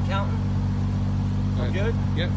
Counting? We're good? Yep.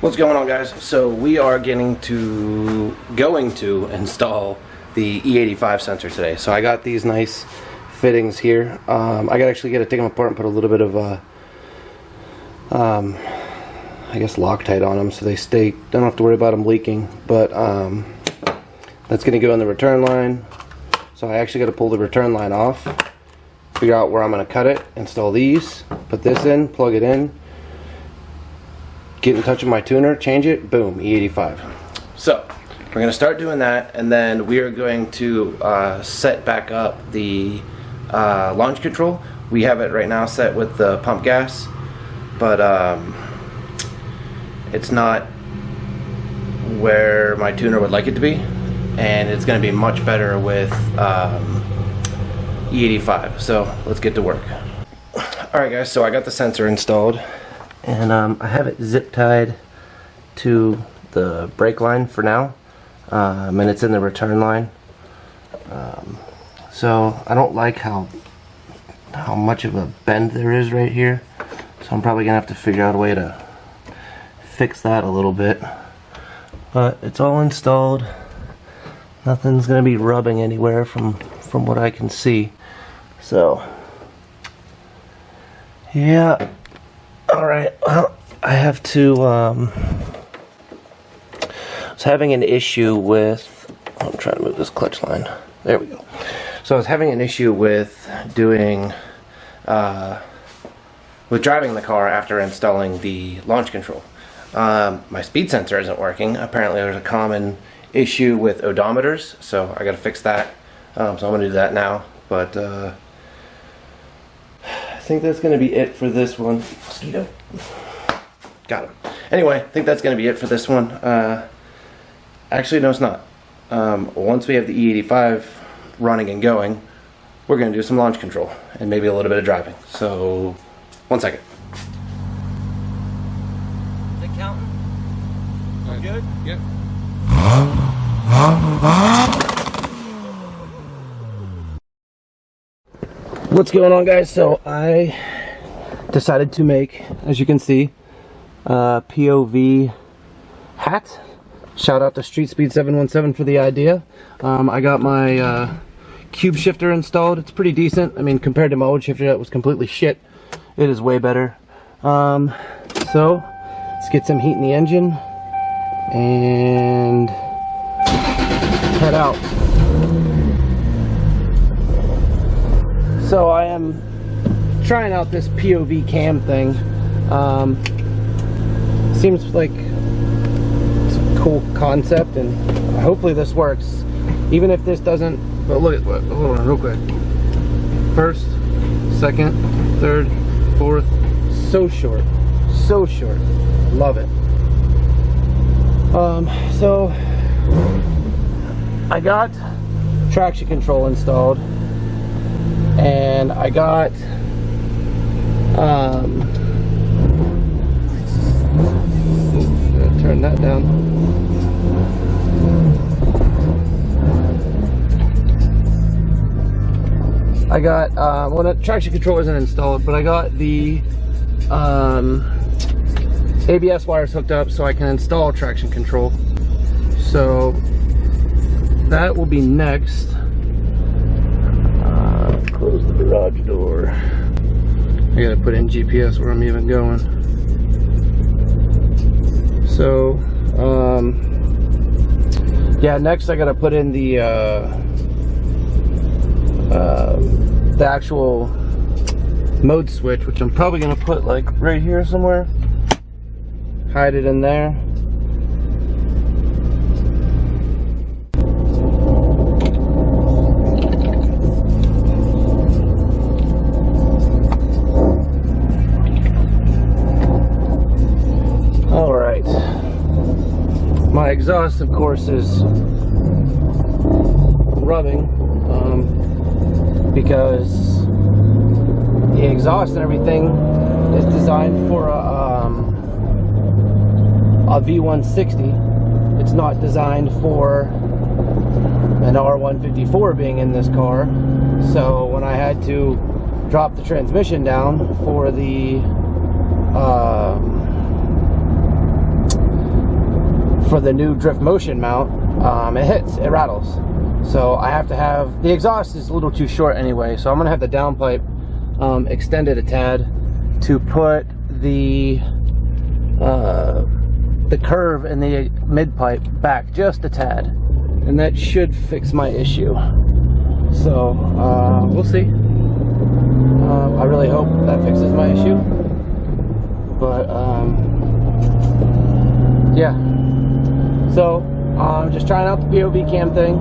What's going on, guys? So we are going to install the E85 sensor today. So I got these nice fittings here. I gotta actually take them apart and put a little bit of I guess Loctite on them so they stay, don't have to worry about them leaking. But that's gonna go on the return line. So I actually got to pull the return line off, figure out where I'm gonna cut it, install these, put this in, plug it in, get in touch with my tuner, change it, boom, E85. So we're going to start doing that, and then we are going to set back up the launch control. We have it right now set with the pump gas, but it's not where my tuner would like it to be, and it's going to be much better with E85. So let's get to work. Alright guys, so I got the sensor installed. And I have it zip tied to the brake line for now, and it's in the return line. So I don't like how much of a bend there is right here, so I'm probably gonna have to figure out a way to fix that a little bit. But it's all installed. Nothing's gonna be rubbing anywhere from what I can see. So yeah. Alright, well, I have to, I was having an issue with, I'm trying to move this clutch line, there we go. So I was having an issue with doing, with driving the car after installing the launch control. My speed sensor isn't working. Apparently there's a common issue with odometers, so I gotta fix that. So I'm gonna do that now, but, I think that's going to be it for this one. Mosquito. Got him. Anyway, I think that's going to be it for this one. Actually, no, it's not. Once we have the E85 running and going, we're going to do some launch control and maybe a little bit of driving. So, 1 second. Is it counting? We're good? Yep. What's going on, guys? So I decided to make, as you can see, a POV hat. Shout out to Street Speed 717 for the idea. I got my cube shifter installed. It's pretty decent. I mean, compared to my old shifter that was completely shit, it is way better. So let's get some heat in the engine and head out. So I am trying out this POV cam thing. Seems like it's a cool concept, and hopefully this works. Even if this doesn't, but look at what, hold on real quick. First, second, third, fourth, so short, so short. Love it. So I got traction control installed. And I got turn that down. I got well, the traction control isn't installed, but I got the ABS wires hooked up so I can install traction control. So that will be next. Close the garage door. I gotta put in GPS where I'm even going. So, yeah, next I gotta put in the actual mode switch, which I'm probably gonna put like right here somewhere. Hide it in there. Alright. My exhaust, of course, is rubbing. because the exhaust and everything is designed for a V160. It's not designed for an R154 being in this car. So when I had to drop the transmission down for the new drift motion mount, it hits, it rattles. So I have to have, the exhaust is a little too short anyway, so I'm gonna have the downpipe extended a tad to put the curve in the mid pipe back just a tad, and that should fix my issue. So we'll see. I really hope that fixes my issue, but yeah. So I'm just trying out the POV cam thing.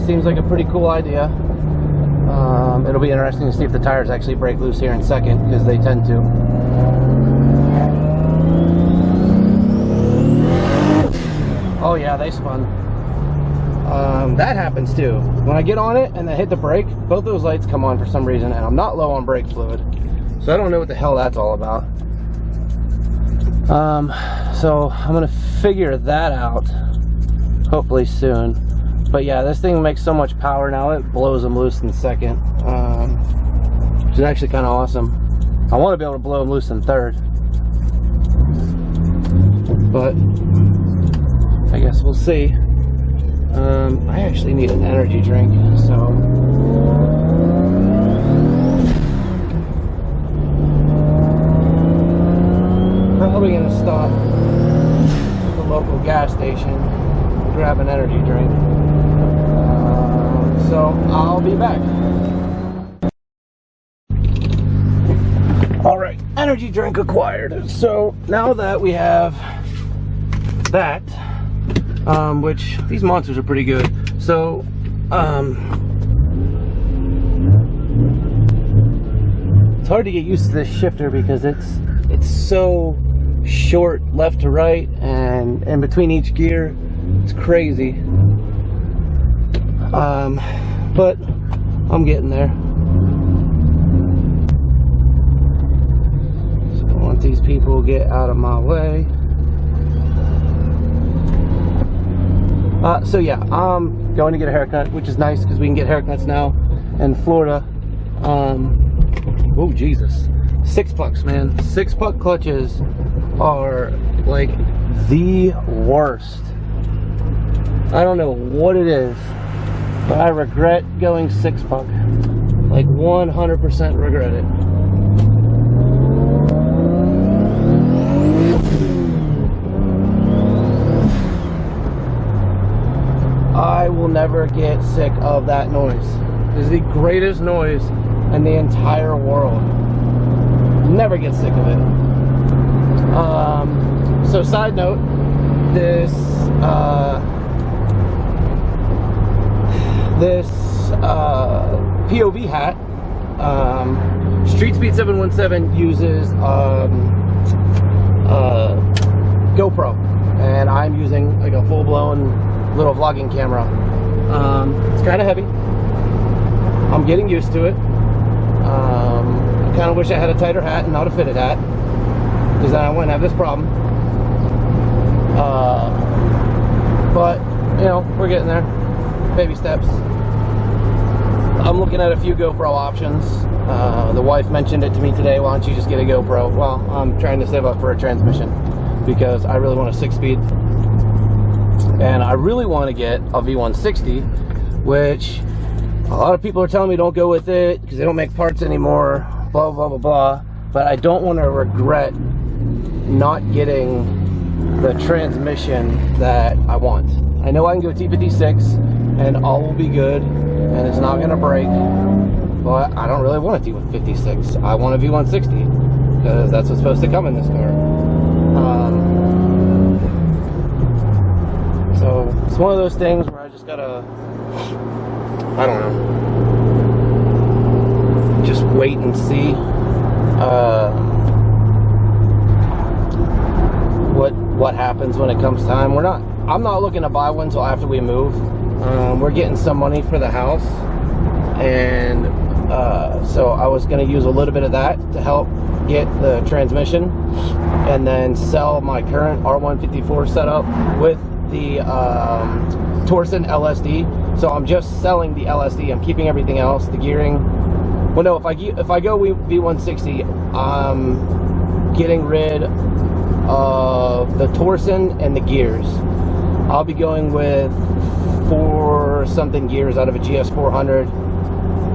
Seems like a pretty cool idea. It'll be interesting to see if the tires actually break loose here in a second, because they tend to. Oh yeah, they spun. That happens too. When I get on it and I hit the brake, both those lights come on for some reason, and I'm not low on brake fluid. So I don't know what the hell that's all about. So I'm gonna figure that out hopefully soon. But yeah, this thing makes so much power now, it blows them loose in a second, which is actually kind of awesome. I want to be able to blow them loose in third, but I guess we'll see. I actually need an energy drink, so probably gonna stop at the local gas station, grab an energy drink. So I'll be back. All right, energy drink acquired. So now that we have that, which these monsters are pretty good. So it's hard to get used to this shifter because it's so short left to right, and in between each gear it's crazy. But I'm getting there. So once these people get out of my way. So yeah, I'm going to get a haircut, which is nice because we can get haircuts now in Florida. Oh Jesus, 6-pucks, man. 6-puck clutches are like the worst. I don't know what it is, but I regret going 6-puck. Like 100% regret it. I will never get sick of that noise. It is the greatest noise in the entire world. Never get sick of it. So side note, this POV hat, Street Speed 717 uses GoPro, and I'm using like a full-blown little vlogging camera. It's kind of heavy. I'm getting used to it. I kind of wish I had a tighter hat and not a fitted hat, because then I wouldn't have this problem. But you know, we're getting there. Baby steps. I'm looking at a few GoPro options. The wife mentioned it to me today. Why don't you just get a GoPro? Well, I'm trying to save up for a transmission because I really want a 6-speed, and I really want to get a V160, which a lot of people are telling me don't go with it because they don't make parts anymore, blah blah blah blah. But I don't want to regret not getting the transmission that I want. I know I can go T56 and all will be good and it's not going to break, but I don't really want a T56. I want a V160 because that's what's supposed to come in this car. So it's one of those things where I just gotta, I don't know, just wait and see what happens when it comes time. I'm not looking to buy one until after we move. We're getting some money for the house, and so I was going to use a little bit of that to help get the transmission, and then sell my current R154 setup with the Torsen LSD. So I'm just selling the LSD. I'm keeping everything else, the gearing. Well, no, if I go V160, I'm getting rid of the Torsen and the gears. I'll be going with 4 something gears out of a GS400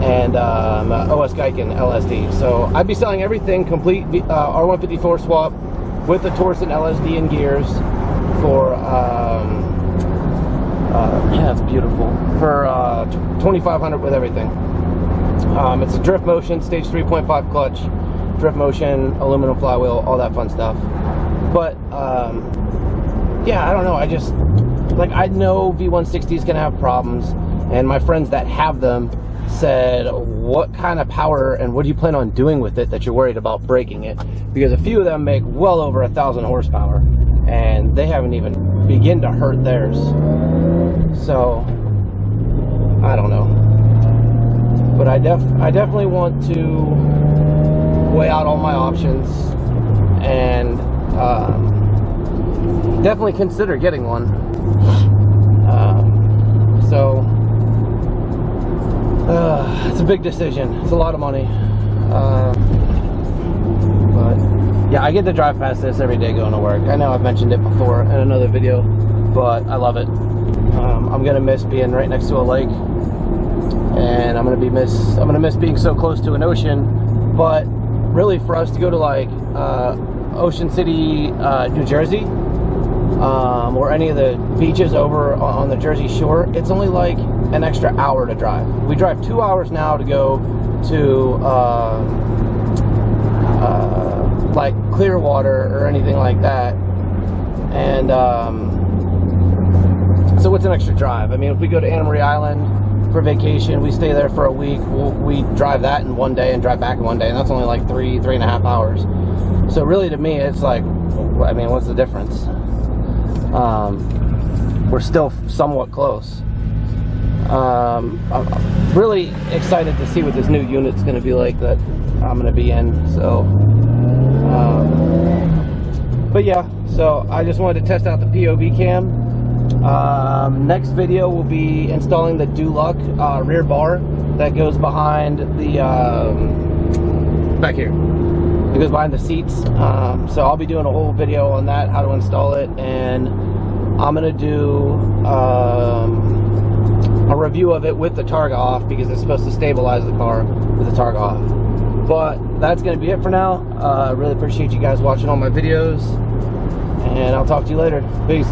and OS Geiken LSD. So I'd be selling everything complete R154 swap with the Torsen LSD and gears for yeah, it's beautiful, for $2,500 with everything. It's a drift motion, stage 3.5 clutch, drift motion, aluminum flywheel, all that fun stuff. But yeah, I don't know, I just, like, I know V160 is gonna have problems, and my friends that have them said, what kind of power and what do you plan on doing with it that you're worried about breaking it? Because a few of them make well over 1,000 horsepower, and they haven't even begun to hurt theirs. So I don't know, but I definitely want to weigh out all my options and definitely consider getting one. So it's a big decision. It's a lot of money, but yeah, I get to drive past this every day going to work. I know I've mentioned it before in another video, but I love it. I'm gonna miss being right next to a lake, and I'm gonna miss being so close to an ocean. But really, for us to go to like Ocean City, New Jersey, or any of the beaches over on the Jersey Shore, it's only like an extra hour to drive. We drive 2 hours now to go to like Clearwater or anything like that, and so it's an extra drive. I mean, if we go to Anna Marie Island for vacation, we stay there for a week, we drive that in one day and drive back in one day, and that's only like 3.5 hours. So really, to me, it's like, I mean, what's the difference? We're still somewhat close. I'm really excited to see what this new unit's going to be like that I'm going to be in. So but yeah, so I just wanted to test out the POV cam. Next video will be installing the Duloc rear bar that goes behind the back here. It goes behind the seats. So I'll be doing a whole video on that, how to install it, and I'm gonna do a review of it with the Targa off, because it's supposed to stabilize the car with the Targa off. But that's gonna be it for now. I really appreciate you guys watching all my videos, and I'll talk to you later. Peace.